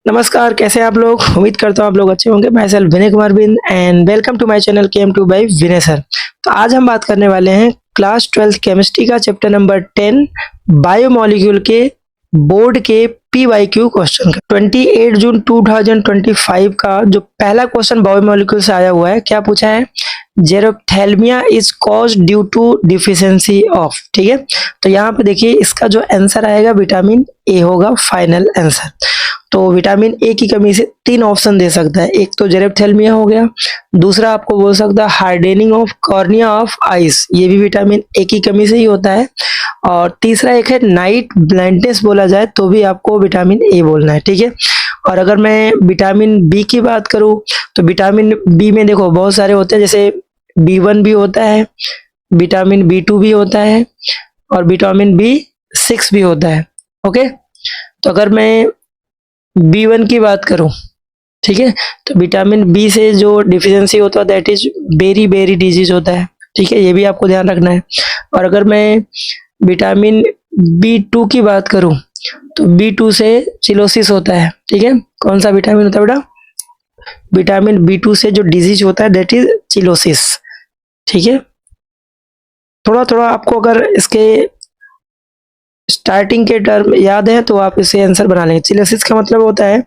नमस्कार, कैसे हैं आप लोग? उम्मीद करता हूँ आप लोग अच्छे होंगे। माई सेल्फ विनय कुमार बिन and welcome to my channel KM two by Vinay sir. तो आज हम बात करने वाले हैं क्लास 12th केमिस्ट्री का चैप्टर नंबर 10 बायोमोलिक्यूल के बोर्ड के पीवाईक्यू क्वेश्चन का। 28 जून 2025 का जो पहला क्वेश्चन बायोमोलिक्यूल से आया हुआ है, क्या पूछा है? Xerophthalmia is caused due to deficiency of. ठीक है, तो यहाँ पे देखिए इसका जो आंसर आएगा विटामिन ए होगा फाइनल आंसर। तो विटामिन ए की कमी से तीन ऑप्शन दे सकता है। एक तो जेरेप्थेल्मिया हो गया, दूसरा आपको बोल सकता है hardening of cornea of ice, ये भी विटामिन ए की कमी से ही होता है। और तीसरा एक है नाइट ब्लाइंडनेस बोला जाए तो भी आपको विटामिन ए बोलना है। ठीक है, और अगर मैं विटामिन बी की बात करूं तो विटामिन बी में देखो बहुत सारे होते हैं, जैसे B1 भी होता है, विटामिन B2 भी होता है और विटामिन B6 भी होता है। ओके, तो अगर मैं B1 की बात करूं, ठीक है, तो विटामिन बी से जो डिफिशियंसी होता है दैट इज बेरी डिजीज होता है। ठीक है, ये भी आपको ध्यान रखना है। और अगर मैं विटामिन B2 की बात करूं तो B2 से चिलोसिस होता है। ठीक है, कौन सा विटामिन होता है बेटा? विटामिन B2 से जो डिजीज होता है दैट इज चिलोसिस। ठीक है, थोड़ा थोड़ा आपको अगर इसके स्टार्टिंग के टर्म याद है तो आप इसे आंसर बना लेंगे। चिलोसिस का मतलब होता है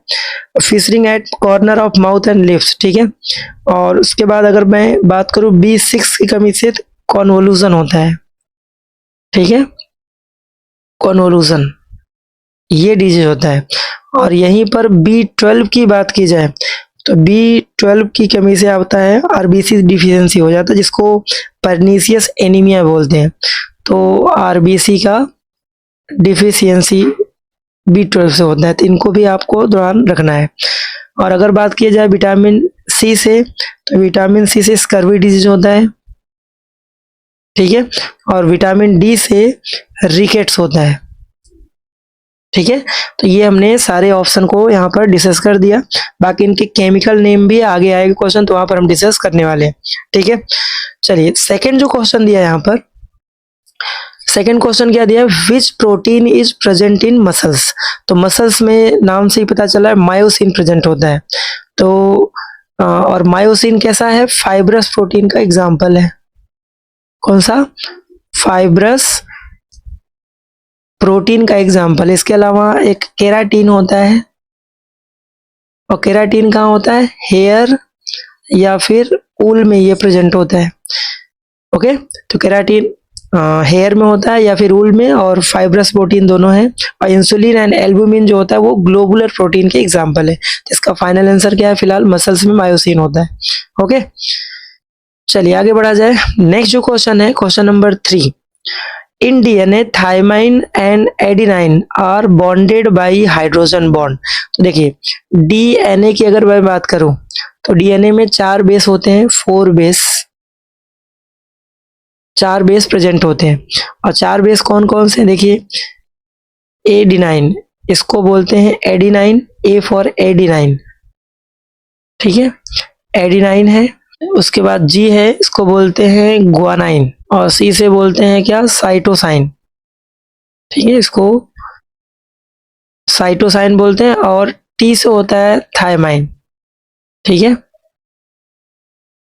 fissuring at corner of mouth and lips. ठीक है, और उसके बाद अगर मैं बात करूं B6 की कमी से तो कॉन्वोल्यूशन होता है। ठीक है, कॉन्वोल्यूशन ये डिजीज होता है। और यहीं पर B12 की बात की जाए तो B12 की कमी से आता है आरबीसी डिफिशियंसी हो जाता है, जिसको परनीसियस एनीमिया बोलते हैं। तो आरबीसी का डिफिशियंसी B12 से होता है, तो इनको भी आपको ध्यान रखना है। और अगर बात की जाए विटामिन सी से तो विटामिन सी से स्कर्वी डिजीज होता है। ठीक है, और विटामिन डी से रिकेट्स होता है। ठीक है, तो ये हमने सारे ऑप्शन को यहाँ पर डिस्कस कर दिया। बाकी इनके केमिकल नेम भी आगे आएगा क्वेश्चन, तो वहां पर हम डिस्कस करने वाले हैं। ठीक है, चलिए सेकंड जो क्वेश्चन दिया है यहाँ पर, सेकेंड क्वेश्चन क्या दिया है? विच protein is present in muscles. तो मसल्स में नाम से ही पता चला है मायोसिन प्रेजेंट होता है। तो और मायोसिन कैसा है? फाइब्रस प्रोटीन का एग्जाम्पल है। कौन सा? फाइब्रस प्रोटीन का एग्जाम्पल। इसके अलावा एक केराटिन होता है, और केराटिन कहाँ होता है? हेयर या फिर ऊल में ये प्रेजेंट होता है। ओके, तो केराटिन हेयर में होता है या फिर ऊल में, और फाइब्रस प्रोटीन दोनों है। और इंसुलिन एंड एल्बुमिन जो होता है वो ग्लोबुलर प्रोटीन के एग्जाम्पल है। तो इसका फाइनल आंसर क्या है? फिलहाल मसल्स में मायोसिन होता है। ओके, चलिए आगे बढ़ा जाए। नेक्स्ट जो क्वेश्चन है question number 3, in DNA thymine and adenine are bonded by hydrogen bond. तो देखिए डीएनए की अगर मैं बात करूं तो डीएनए में 4 बेस होते हैं, 4 बेस प्रेजेंट होते हैं। और 4 बेस कौन कौन से? देखिए एडिनाइन, इसको बोलते हैं एडिनाइन, ए फॉर एडिनाइन। ठीक है, एडिनाइन है। उसके बाद जी है, इसको बोलते हैं ग्वानाइन। और सी से बोलते हैं क्या? साइटोसाइन। ठीक है, इसको साइटोसाइन बोलते हैं। और टी से होता है थायमाइन। ठीक है,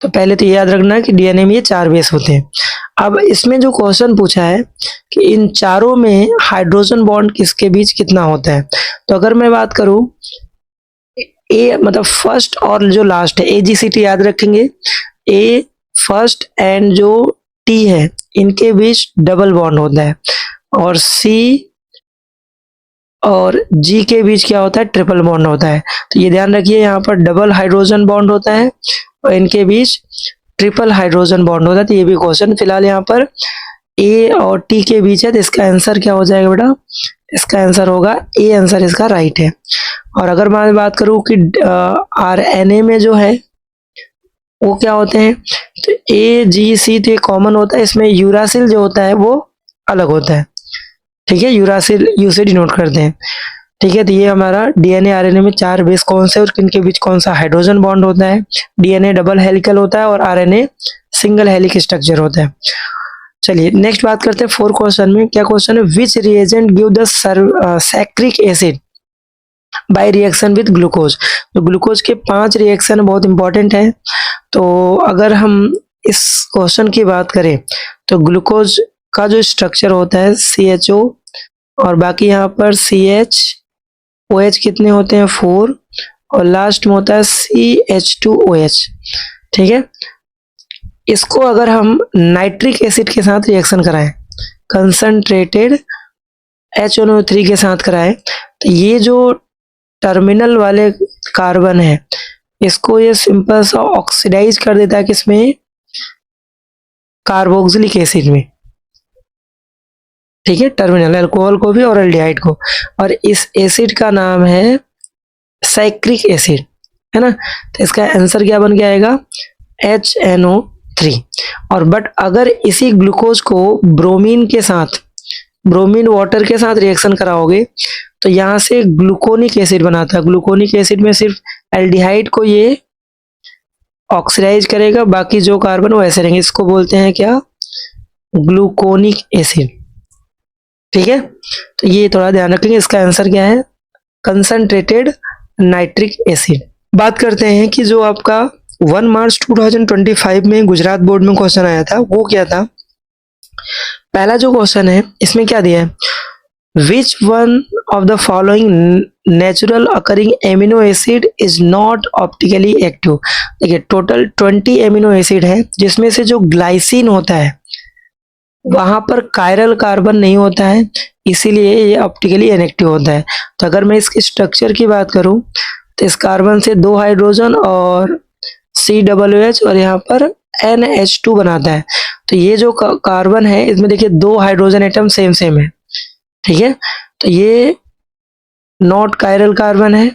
तो पहले तो ये याद रखना कि डीएनए में ये 4 बेस होते हैं। अब इसमें जो क्वेश्चन पूछा है कि इन चारों में हाइड्रोजन बॉन्ड किसके बीच कितना होता है। तो अगर मैं बात करूं ए मतलब फर्स्ट और जो लास्ट है, AGCT याद रखेंगे। ए फर्स्ट एंड जो टी है इनके बीच डबल बॉन्ड होता है, और सी और जी के बीच क्या होता है? ट्रिपल बॉन्ड होता है। तो ये ध्यान रखिए, यहाँ पर डबल हाइड्रोजन बॉन्ड होता है और इनके बीच ट्रिपल हाइड्रोजन बॉन्ड होता है। तो ये भी क्वेश्चन फिलहाल यहाँ पर ए और टी के बीच है, तो इसका आंसर क्या हो जाएगा बेटा? इसका आंसर होगा ए, आंसर इसका राइट है। और अगर मैं बात करूं कि RNA में जो है वो क्या होते हैं, तो AGC तो कॉमन होता है, इसमें यूरासिल जो होता है वो अलग होता है। ठीक है, यूरासिल यू से डिनोट करते हैं। ठीक है, तो ये हमारा डीएनए आरएनए में 4 बेस कौन से और किनके बीच कौन सा हाइड्रोजन बॉन्ड होता है। डीएनए डबल हेलिकल होता है और आरएनए सिंगल हेलिक स्ट्रक्चर होता है। चलिए नेक्स्ट बात करते हैं 4 क्वेश्चन में। क्या क्वेश्चन है? Which reagent give the saccharic acid by reaction with glucose. तो ग्लूकोज के 5 रिएक्शन बहुत इंपॉर्टेंट है। तो अगर हम इस क्वेश्चन की बात करें तो ग्लूकोज का जो स्ट्रक्चर होता है CHO, और बाकी यहाँ पर CH, OH कितने होते हैं 4, और लास्ट में होता है CH2OH। ठीक है, इसको अगर हम नाइट्रिक एसिड के साथ रिएक्शन कराएं, कंसंट्रेटेड HNO3 के साथ कराएं, तो ये जो टर्मिनल वाले कार्बन है इसको ये सिंपल सा ऑक्सीडाइज कर देता है किसमें, कार्बोक्सिलिक एसिड में। ठीक है, टर्मिनल अल्कोहल को भी और एल्डिहाइड को, और इस एसिड का नाम है साइक्रिक एसिड, है ना। तो इसका आंसर क्या बन के आएगा, HNO3। और बट अगर इसी ग्लूकोज को ब्रोमीन के साथ, ब्रोमीन वाटर के साथ रिएक्शन कराओगे तो यहाँ से ग्लूकोनिक एसिड बनाता है। ग्लूकोनिक एसिड में सिर्फ एल्डिहाइड को ये ऑक्सीडाइज करेगा, बाकी जो कार्बन वो ऐसे रहेंगे। इसको बोलते हैं क्या, ग्लूकोनिक एसिड। ठीक है, तो ये थोड़ा ध्यान रखेंगे। इसका आंसर क्या है, कंसंट्रेटेड नाइट्रिक एसिड। बात करते हैं कि जो आपका 1 मार्च 2025 में गुजरात बोर्ड में क्वेश्चन आया था वो क्या था। पहला जो क्वेश्चन है इसमें क्या दिया है, which one of the following natural occurring amino acid is not optically active. देखिए टोटल 20 एमिनो एसिड है जिसमें से जो ग्लाइसिन होता है वहां पर कायरल कार्बन नहीं होता है, इसीलिए ये ऑप्टिकली इनएक्टिव होता है। तो अगर मैं इसके स्ट्रक्चर की बात करूं तो इस कार्बन से 2 हाइड्रोजन और COOH और यहाँ पर NH2 बनाता है। तो ये जो कार्बन है इसमें देखिए 2 हाइड्रोजन एटम सेम सेम है। ठीक है, तो ये नॉट कायरल कार्बन है।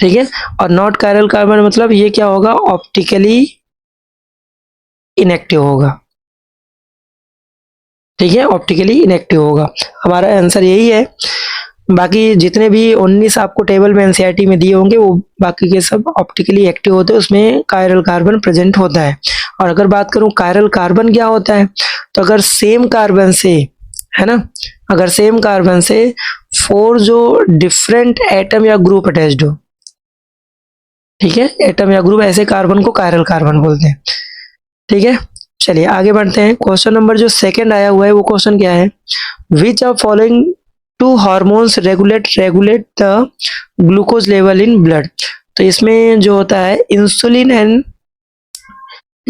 ठीक है, और नॉट कायरल कार्बन मतलब ये क्या होगा, ऑप्टिकली इनएक्टिव होगा। ठीक है, ऑप्टिकली इनएक्टिव होगा, हमारा आंसर यही है। बाकी जितने भी 19 आपको टेबल में NCERT में दिए होंगे वो बाकी के सब ऑप्टिकली एक्टिव होते हैं, उसमें कायरल कार्बन प्रेजेंट होता है। और अगर बात करूं कायरल कार्बन क्या होता है, तो अगर सेम कार्बन से, है ना, अगर सेम कार्बन से 4 जो डिफरेंट एटम या ग्रुप अटैच्ड हो, ठीक है, एटम या ग्रुप, ऐसे कार्बन को कायरल कार्बन बोलते हैं। ठीक है, चलिए आगे बढ़ते हैं। क्वेश्चन नंबर जो सेकंड आया हुआ है वो क्वेश्चन क्या है, which of following 2 hormones regulate the glucose level in blood. तो इसमें जो होता है इंसुलिन एंड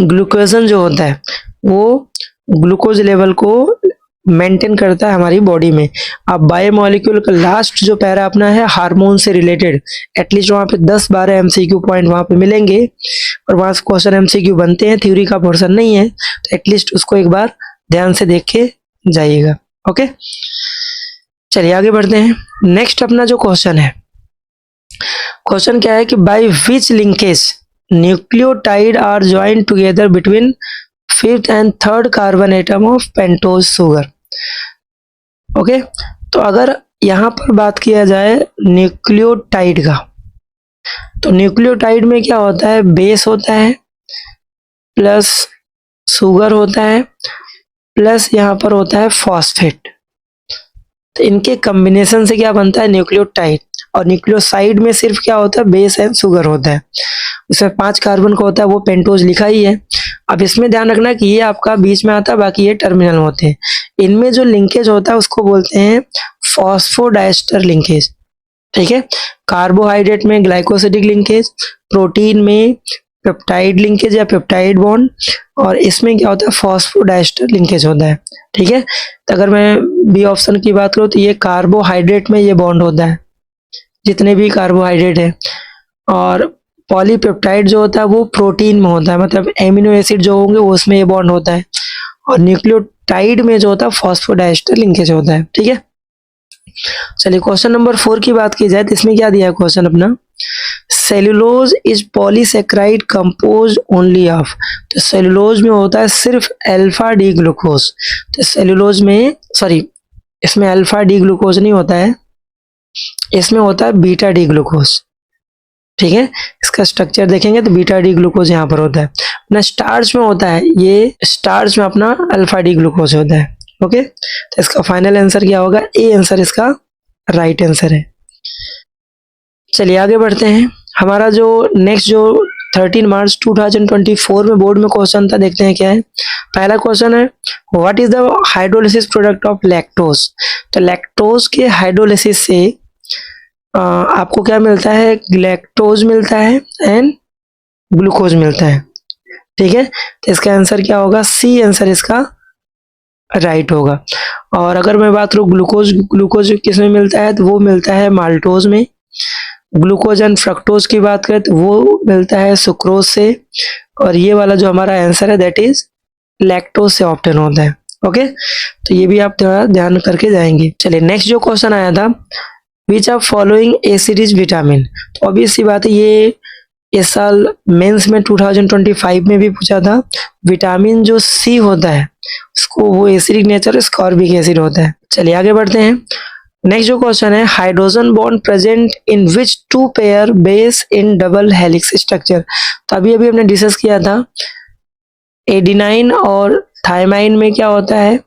ग्लूकोजन जो होता है वो ग्लूकोज लेवल को मेंटेन करता है हमारी बॉडी में। अब बायोमोलिक्यूल का लास्ट जो पैरा अपना है हार्मोन से रिलेटेड, एटलीस्ट वहाँ पे 10-12 MCQ पॉइंट वहाँ पे मिलेंगे और वहाँ से क्वेश्चन MCQ बनते हैं, थ्योरी का पोर्शन नहीं है, तो एटलीस्ट उसको एक बार ध्यान से देख के जाइएगा। ओके, चलिए आगे बढ़ते हैं। नेक्स्ट अपना जो क्वेश्चन है, क्वेश्चन क्या है कि by which linkage nucleotide are joint together between 5th and 3rd carbon atom of pentose sugar. Okay, तो अगर यहाँ पर बात किया जाए न्यूक्लियोटाइड का, तो न्यूक्लियोटाइड में क्या होता है, बेस होता है प्लस शुगर होता है प्लस यहाँ पर होता है फॉस्फेट। तो इनके कॉम्बिनेशन से क्या बनता है, न्यूक्लियोटाइड। और न्यूक्लियोसाइड में सिर्फ क्या होता है, बेस एंड शुगर होता है। उसमें 5 कार्बन का होता है, वो पेंटोज लिखा ही है। अब इसमें ध्यान रखना कि ये आपका बीच में आता है, बाकी ये टर्मिनल होते हैं। इनमें जो लिंकेज होता है उसको बोलते हैं फॉस्फोडाइस्टर लिंकेज। ठीक है, कार्बोहाइड्रेट में ग्लाइकोसिडिक लिंकेज, प्रोटीन में पेप्टाइड लिंकेज या पेप्टाइड बॉन्ड, और इसमें क्या होता है, फॉस्फोडाइस्टर लिंकेज होता है। ठीक है, तो अगर मैं बी ऑप्शन की बात करूँ तो ये कार्बोहाइड्रेट में ये बॉन्ड होता है, जितने भी कार्बोहाइड्रेट है। और पॉलीपेप्टाइड जो होता है वो प्रोटीन में होता है, मतलब एमिनो एसिड जो होंगे वो उसमें ये बॉन्ड होता है। और न्यूक्लियोटाइड में जो होता है फॉस्फोडाइस्टर लिंकेज होता है। ठीक है, चलिए क्वेश्चन नंबर 4 की बात की जाए तो इसमें क्या दिया है क्वेश्चन अपना, cellulose is polysaccharide compose only of. तो सेल्यूलोज में होता है सिर्फ अल्फा डी ग्लूकोज। तो सेल्यूलोज में, सॉरी, इसमें अल्फा डी ग्लूकोज नहीं होता है, इसमें होता है बीटा डी ग्लूकोज। ठीक है, इसका स्ट्रक्चर देखेंगे तो बीटा डी ग्लूकोज यहाँ पर होता है। अपना स्टार्च में होता है, ये स्टार्च में अपना अल्फा डी ग्लूकोज होता है। ओके, तो इसका फाइनल आंसर क्या होगा, ए आंसर इसका राइट आंसर है। चलिए आगे बढ़ते हैं। हमारा जो नेक्स्ट जो 13 मार्च 2024 में बोर्ड में क्वेश्चन था, देखते हैं क्या है। पहला क्वेश्चन है, what is the hydrolysis product of lactose. तो लैक्टोज के हाइड्रोलिसिस से आपको क्या मिलता है, लैक्टोज मिलता है एंड ग्लूकोज मिलता है। ठीक है, तो इसका आंसर क्या होगा, सी आंसर इसका राइट होगा। और अगर मैं बात करूँ ग्लूकोज, ग्लूकोज किस में मिलता है, तो वो मिलता है माल्टोज में। ग्लूकोज एंड फ्रक्टोज की बात करें तो वो मिलता है सुक्रोज से। और ये वाला जो हमारा आंसर है दैट इज लैक्टोज से ऑब्टेन होता है। ओके, तो ये भी आप थोड़ा ध्यान करके जाएंगे। चलिए नेक्स्ट जो क्वेश्चन आया था, which are following A series vitamin. तो ऑब्वियस सी बात है, ये इस साल मेंस में 2025 में भी पूछा था। विटामिन जो सी होता है उसको वो एसिडिक नेचर स्कॉर्बिक एसिड होता है। चलिए आगे बढ़ते हैं। नेक्स्ट जो क्वेश्चन है, hydrogen bond present in which two pair base in double helix structure. तो अभी अभी हमने डिस्कस किया था, एडिनाइन और थायमाइन में क्या होता है,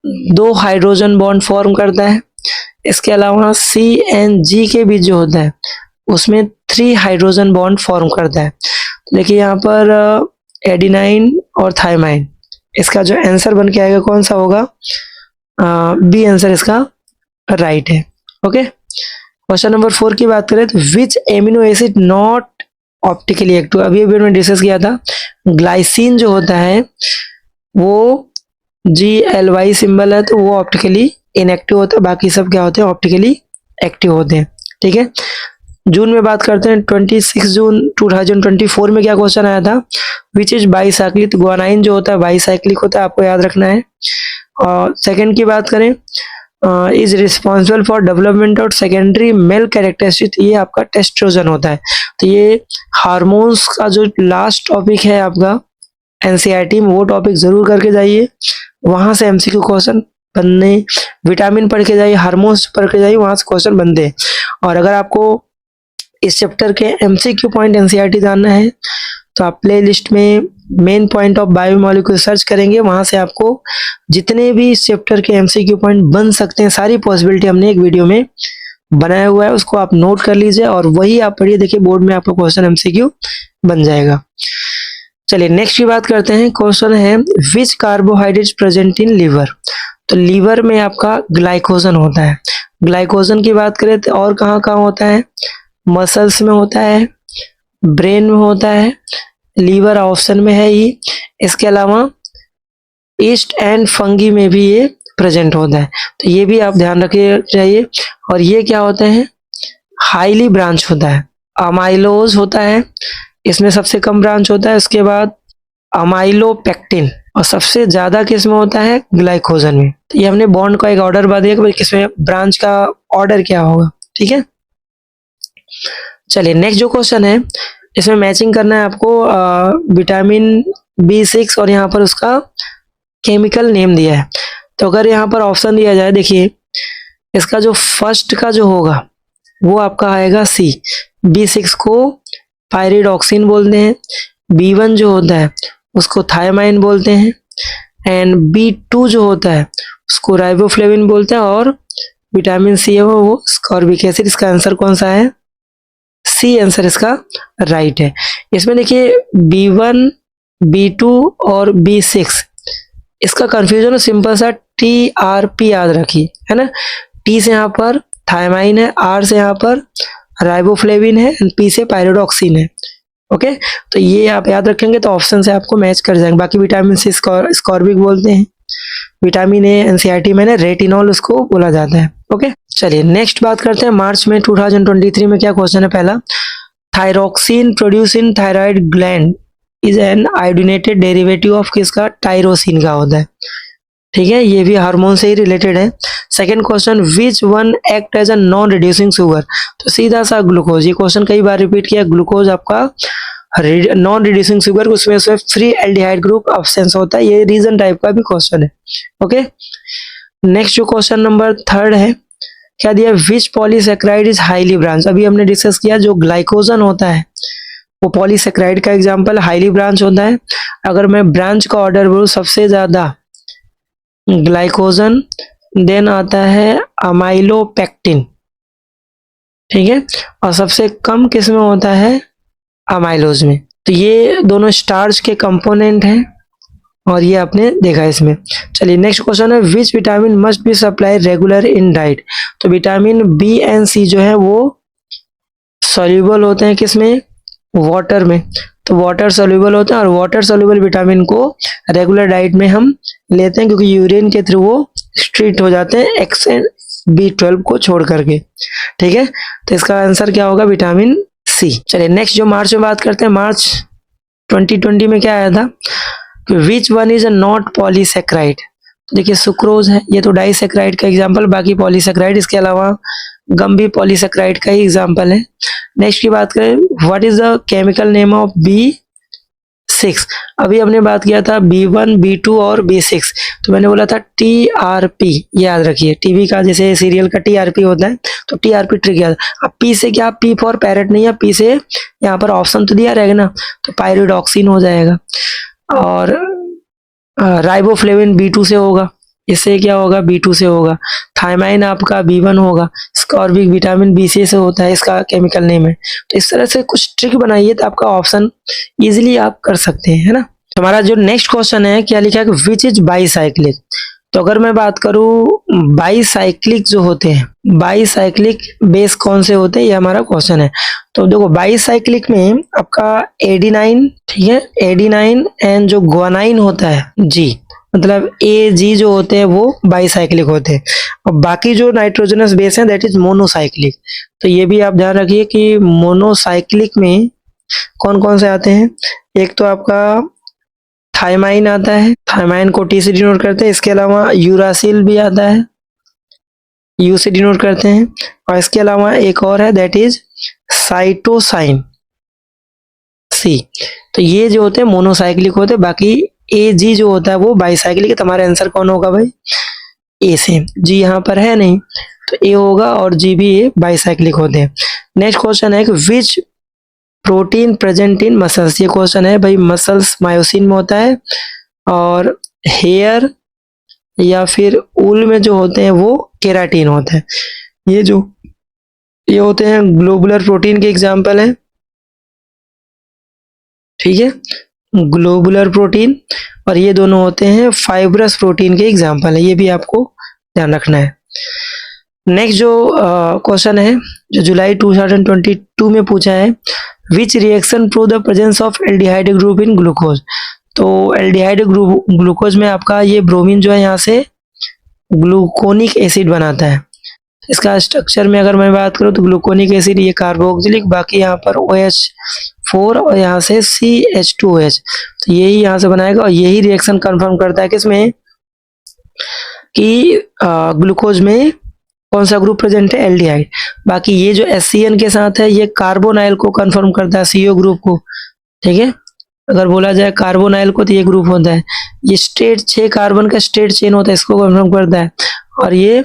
दो हाइड्रोजन बॉन्ड फॉर्म करता है। इसके अलावा सी एंड जी के बीच जो होता है उसमें 3 हाइड्रोजन बॉन्ड फॉर्म करता है। देखिए यहाँ पर एडिनाइन और थायमाइन, इसका जो आंसर बन के आएगा कौन सा होगा, बी आंसर इसका राइट है। ओके, क्वेश्चन नंबर 4 की बात करें तो which amino acid not optically active. अभी अभी हमने डिस्कस किया था, ग्लाइसिन जो होता है वो GLY सिंबल है तो वो ऑप्टिकली इनएक्टिव होता है, बाकी सब क्या होते हैं, ऑप्टिकली एक्टिव होते हैं। ठीक है, जून में बात करते हैं, 26 जून 2024 में क्या क्वेश्चन आया था, विच इज बाईसाइक्लिक। ग्वानाइन जो होता है बाईसाइक्लिक होता है, आपको याद रखना है। और सेकंड की बात करें, is responsible for development of secondary male characteristic, ये आपका टेस्ट्रोजन होता है। तो ये हार्मोन्स का जो लास्ट टॉपिक है आपका एनसीईआरटी में, वो टॉपिक जरूर करके जाइए, वहां से एमसीक्यू क्वेश्चन बनने। विटामिन पढ़ के जाइए, हार्मोन्स पढ़ के जाइए, वहां से क्वेश्चन बनते हैं। और अगर आपको इस चैप्टर के एमसीक्यू पॉइंट एनसीईआरटी जानना है तो आप प्ले लिस्ट में main point of biomolecule search करेंगे, वहां से आपको जितने भी इस चैप्टर के एमसीक्यू पॉइंट बन सकते हैं, सारी पॉसिबिलिटी हमने एक वीडियो में बनाया हुआ है, उसको आप नोट कर लीजिए और वही आप पढ़िए। देखिए बोर्ड में आपका क्वेश्चन एमसीक्यू बन जाएगा। चलिए नेक्स्ट की बात करते हैं। क्वेश्चन है, विच कार्बोहाइड्रेट प्रेजेंट इन लीवर। तो लीवर में आपका ग्लाइकोजन होता है। ग्लाइकोजन की बात करें तो और कहाँ कहाँ होता है, मसल्स में होता है, ब्रेन में होता है, लीवर ऑप्शन में है ही। इसके अलावा ईस्ट एंड फंगी में भी ये प्रेजेंट होता है, तो ये भी आप ध्यान रखिए चाहिए। और ये क्या होते हैं, हाईली ब्रांच होता है। अमाइलोज होता है, इसमें सबसे कम ब्रांच होता है। उसके बाद अमाइलोपेक्टिन, और सबसे ज्यादा किस में होता है, ग्लाइकोजन में। तो ये हमने बॉन्ड का एक ऑर्डर बता दिया कि किसमें ब्रांच का ऑर्डर क्या होगा। ठीक है, चलिए नेक्स्ट जो क्वेश्चन है, इसमें मैचिंग करना है आपको विटामिन B6 और यहाँ पर उसका केमिकल नेम दिया है। तो अगर यहाँ पर ऑप्शन दिया जाए, देखिए इसका जो फर्स्ट का जो होगा वो आपका आएगा सी। B6 को पायरिडॉक्सिन बोलते हैं, B1 जो होता है उसको थायमाइन बोलते हैं, एंड B2 जो होता है उसको राइबोफ्लेविन बोलते हैं, और विटामिन सी है वो स्कॉर्बिक एसिड। इसका आंसर कौन सा है, सी आंसर इसका राइट है। इसमें देखिए B1, B2 और B6, इसका कंफ्यूजन सिंपल सा TRP याद रखिए, है ना। T से यहाँ पर थायमाइन है, R से यहाँ पर राइबोफ्लेविन है, P से पायरिडॉक्सिन है। ओके, तो ये आप याद रखेंगे तो ऑप्शन से आपको मैच कर जाएंगे। बाकी विटामिन सी स्कॉर्बिक बोलते हैं, विटामिन ए एनसीईआरटी में रेटिनॉल उसको बोला जाता है। ओके, चलिए नेक्स्ट बात करते हैं। मार्च में 2023 में क्या क्वेश्चन है, पहला, thyroxine produce in thyroid gland is an iodinated derivative of किसका, टायरोसिन का होता है। ठीक है, ये भी हार्मोन से ही रिलेटेड है। Second question, which one act as a non reducing sugar. तो सीधा सा ग्लूकोज, ये क्वेश्चन कई बार रिपीट किया। ग्लूकोज आपका नॉन रिड्यूसिंग शुगर, उसमें से फ्री एल्डिहाइड ग्रुप अब्सेंस होता है। ये रीजन टाइप का भी क्वेश्चन है। ओके, नेक्स्ट जो क्वेश्चन नंबर 3 है, क्या दिया, विच पॉलीसेक्राइड इज हाईली ब्रांच। अभी हमने डिस्कस किया जो ग्लाइकोजन होता है वो पॉलीसेक्राइड का एग्जांपल हाईली ब्रांच होता है। अगर मैं ब्रांच का ऑर्डर बोलूं, सबसे ज्यादा ग्लाइकोजन, देन आता है अमाइलोपेक्टिन, ठीक है, और सबसे कम किस में होता है, अमाइलोज में। तो ये दोनों स्टार्च के कंपोनेंट हैं और ये आपने देखा इसमें। चलिए नेक्स्ट क्वेश्चन है, which vitamin must be supply regular in diet. तो विटामिन बी एंड सी जो है वो सॉल्युबल होते हैं किसमें, वाटर में। तो वाटर सॉल्युबल होते हैं और वाटर सॉल्युबल विटामिन को रेगुलर डाइट में हम लेते हैं क्योंकि यूरिन के थ्रू वो स्ट्रीट हो जाते हैं एक्स एंड B12 को छोड़ करके। ठीक है, तो इसका आंसर क्या होगा, विटामिन सी। चलिए नेक्स्ट जो मार्च में बात करते हैं, मार्च 2020 में क्या आया था, which one is a not polysaccharide. देखिए सुक्रोज है, ये तो डाइसेक्राइड का एग्जाम्पल, बाकी पॉलीसेक्राइड इसके अलावा गम भी पॉलीसेक्राइड का ही एग्जाम्पल है। नेक्स्ट की बात करें, what is the chemical name of B6। अभी हमने बात किया था B1, B2 और B6, तो मैंने बोला था TRP, याद रखिए, टीवी का जैसे सीरियल का TRP होता है, तो TRP ट्रिक याद। अब P से क्या, P फॉर पैरेट नहीं है, P से यहाँ पर ऑप्शन तो दिया रहेगा ना, तो पायरिडॉक्सिन हो जाएगा। और राइबोफ्लेविन B2 से होगा, इससे क्या होगा, B2 से होगा। थायमाइन आपका B1 होगा, स्कॉर्बिक विटामिन B6 से होता है, इसका केमिकल नेम है। तो इस तरह से कुछ ट्रिक बनाइए तो आपका ऑप्शन इजीली आप कर सकते हैं, है ना। हमारा जो नेक्स्ट क्वेश्चन है, क्या लिखा है, विच इज बाईसाइक्लिक। तो अगर मैं बात करूं बाईसाइक्लिक जो होते हैं, बाईसाइक्लिक बेस कौन से होते हैं, ये हमारा क्वेश्चन है। तो देखो बाईसाइक्लिक में आपका एडिनाइन, ठीक है, एडिनाइन एंड जो ग्वानाइन होता है जी, मतलब AG जो होते हैं वो बाईसाइक्लिक होते हैं, और बाकी जो नाइट्रोजनस बेस है दैट इज मोनोसाइक्लिक। तो ये भी आप ध्यान रखिए कि मोनोसाइक्लिक में कौन कौन से आते हैं। एक तो आपका थायमाइन आता है, थायमाइन को T से डिनोट करते हैं। इसके अलावा यूरासिल भी आता है, U से डिनोट करते हैं। और इसके अलावा एक और है दैट इज साइटोसाइन, C। तो ये जो होते हैं मोनोसाइक्लिक होते हैं, बाकी AG जो होता है वो बाईसाइक्लिक है। तुम्हारा आंसर कौन होगा भाई, A से। G यहाँ पर है नहीं, तो A होगा, और G भी ये बाईसाइक्लिक होते हैं। नेक्स्ट क्वेश्चन है कि विच प्रोटीन प्रेजेंट इन मसल्स। ये क्वेश्चन है भाई, मसल्स मायोसिन में होता है, और हेयर या फिर ऊल में जो होते हैं वो केराटिन होता है। ये होते हैं ग्लोबुलर प्रोटीन के एग्जाम्पल है, ठीक है, ग्लोबुलर प्रोटीन। और ये दोनों होते हैं फाइब्रस प्रोटीन के एग्जाम्पल है, ये भी आपको ध्यान रखना है। नेक्स्ट जो क्वेश्चन है, जो जुलाई 2022 में पूछा है, which reaction prove the presence of aldehyde group in glucose. तो एल्डिहाइड ग्लूकोज में आपका ये ब्रोमीन जो है यहाँ से ग्लूकोनिक एसिड बनाता है। इसका स्ट्रक्चर में अगर मैं बात करूँ तो ग्लूकोनिक एसिड ये कार्बोक्सिलिक, बाकी यहाँ पर OH4 और यहाँ से CH2OH, तो यही यहाँ से बनाएगा, और यही रिएक्शन कंफर्म करता है किसमें, कि ग्लूकोज में कौन सा ग्रुप प्रेजेंट है, एल्डिहाइड। बाकी ये जो HCN के साथ है ये कार्बोनाइल को कंफर्म करता है, CO ग्रुप को, ठीक है। अगर बोला जाए कार्बोनाइल को तो ये ग्रुप होता है, ये स्टेट 6 कार्बन का स्टेट चेन होता है, इसको कंफर्म करता है। और ये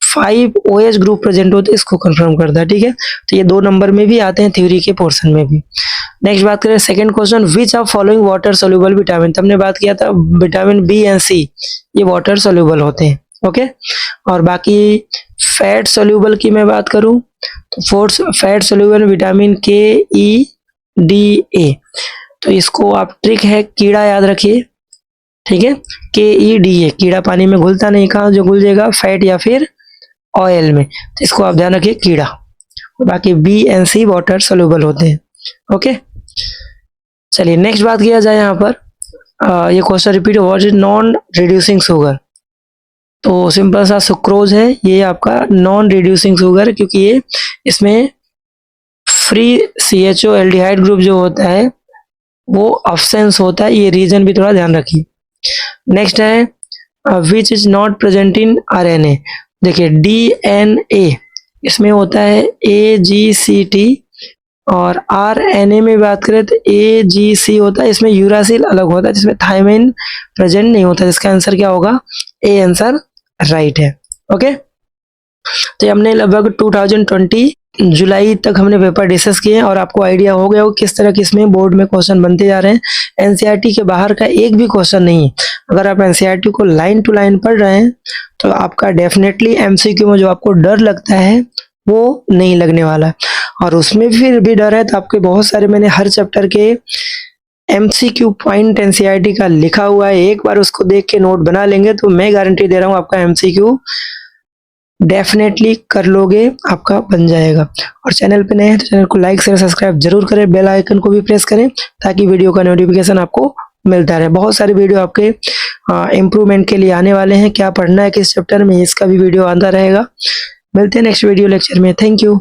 5 OH ग्रुप प्रेजेंट होते हैं, इसको कंफर्म करता है, ठीक है। तो ये 2 नंबर में भी आते हैं, थ्योरी के पोर्शन में भी। नेक्स्ट बात करें second question, which of following water soluble vitamin. हमने बात किया था विटामिन B एंड C ये वाटर सोल्यूबल होते हैं, ओके। और बाकी फैट सोल्यूबल की मैं बात करूं तो फैट सोल्यूबल विटामिन KEDA। तो इसको आप ट्रिक है, कीड़ा याद रखिए, ठीक है, KEDA, कीड़ा पानी में घुलता नहीं, कहाँ जो घुल जाएगा, फैट या फिर ऑयल में, तो इसको आप ध्यान रखिए, कीड़ा। बाकी B and C water soluble होते हैं, ओके। चलिए नेक्स्ट बात किया जाए यहाँ पर, ये question repeat, what is non reducing sugar. तो सिंपल सा सुक्रोज है, ये आपका नॉन रिड्यूसिंग शुगर, क्योंकि ये इसमें फ्री CHO एल्डिहाइड ग्रुप जो होता है वो अब्सेंस होता है, ये रीजन भी थोड़ा ध्यान रखिए। नेक्स्ट है which is not present in RNA। देखिए DNA इसमें होता है AGCT, और RNA में बात करें तो AGC होता है, इसमें यूरासिल अलग होता है, जिसमें थायमाइन प्रेजेंट नहीं होता। इसका आंसर क्या होगा, A आंसर राइट है, ओके। तो हमने लगभग 2020 जुलाई तक हमने पेपर डिस्कस किए, और आपको आइडिया हो गया हो किस तरह के इसमें बोर्ड में क्वेश्चन बनते जा रहे हैं। NCERT के बाहर का एक भी क्वेश्चन नहीं है। अगर आप NCERT को लाइन टू लाइन पढ़ रहे हैं तो आपका डेफिनेटली MCQ में जो आपको डर लगता है वो नहीं लगने वाला है। और उसमें फिर भी डर है तो आपके बहुत सारे मैंने हर चैप्टर के एमसीक्यू पॉइंट एनसीईआरटी का लिखा हुआ है, एक बार उसको देख के नोट बना लेंगे तो मैं गारंटी दे रहा हूँ आपका एमसीक्यू डेफिनेटली कर लोगे, आपका बन जाएगा। और चैनल पे नए हैं तो चैनल को लाइक शेयर सब्सक्राइब जरूर करें, बेल आइकन को भी प्रेस करें ताकि वीडियो का नोटिफिकेशन आपको मिलता रहे। बहुत सारे वीडियो आपके इम्प्रूवमेंट के लिए आने वाले हैं, क्या पढ़ना है किस चैप्टर में, इसका भी वीडियो आता रहेगा। मिलते हैं नेक्स्ट वीडियो लेक्चर में। Thank you.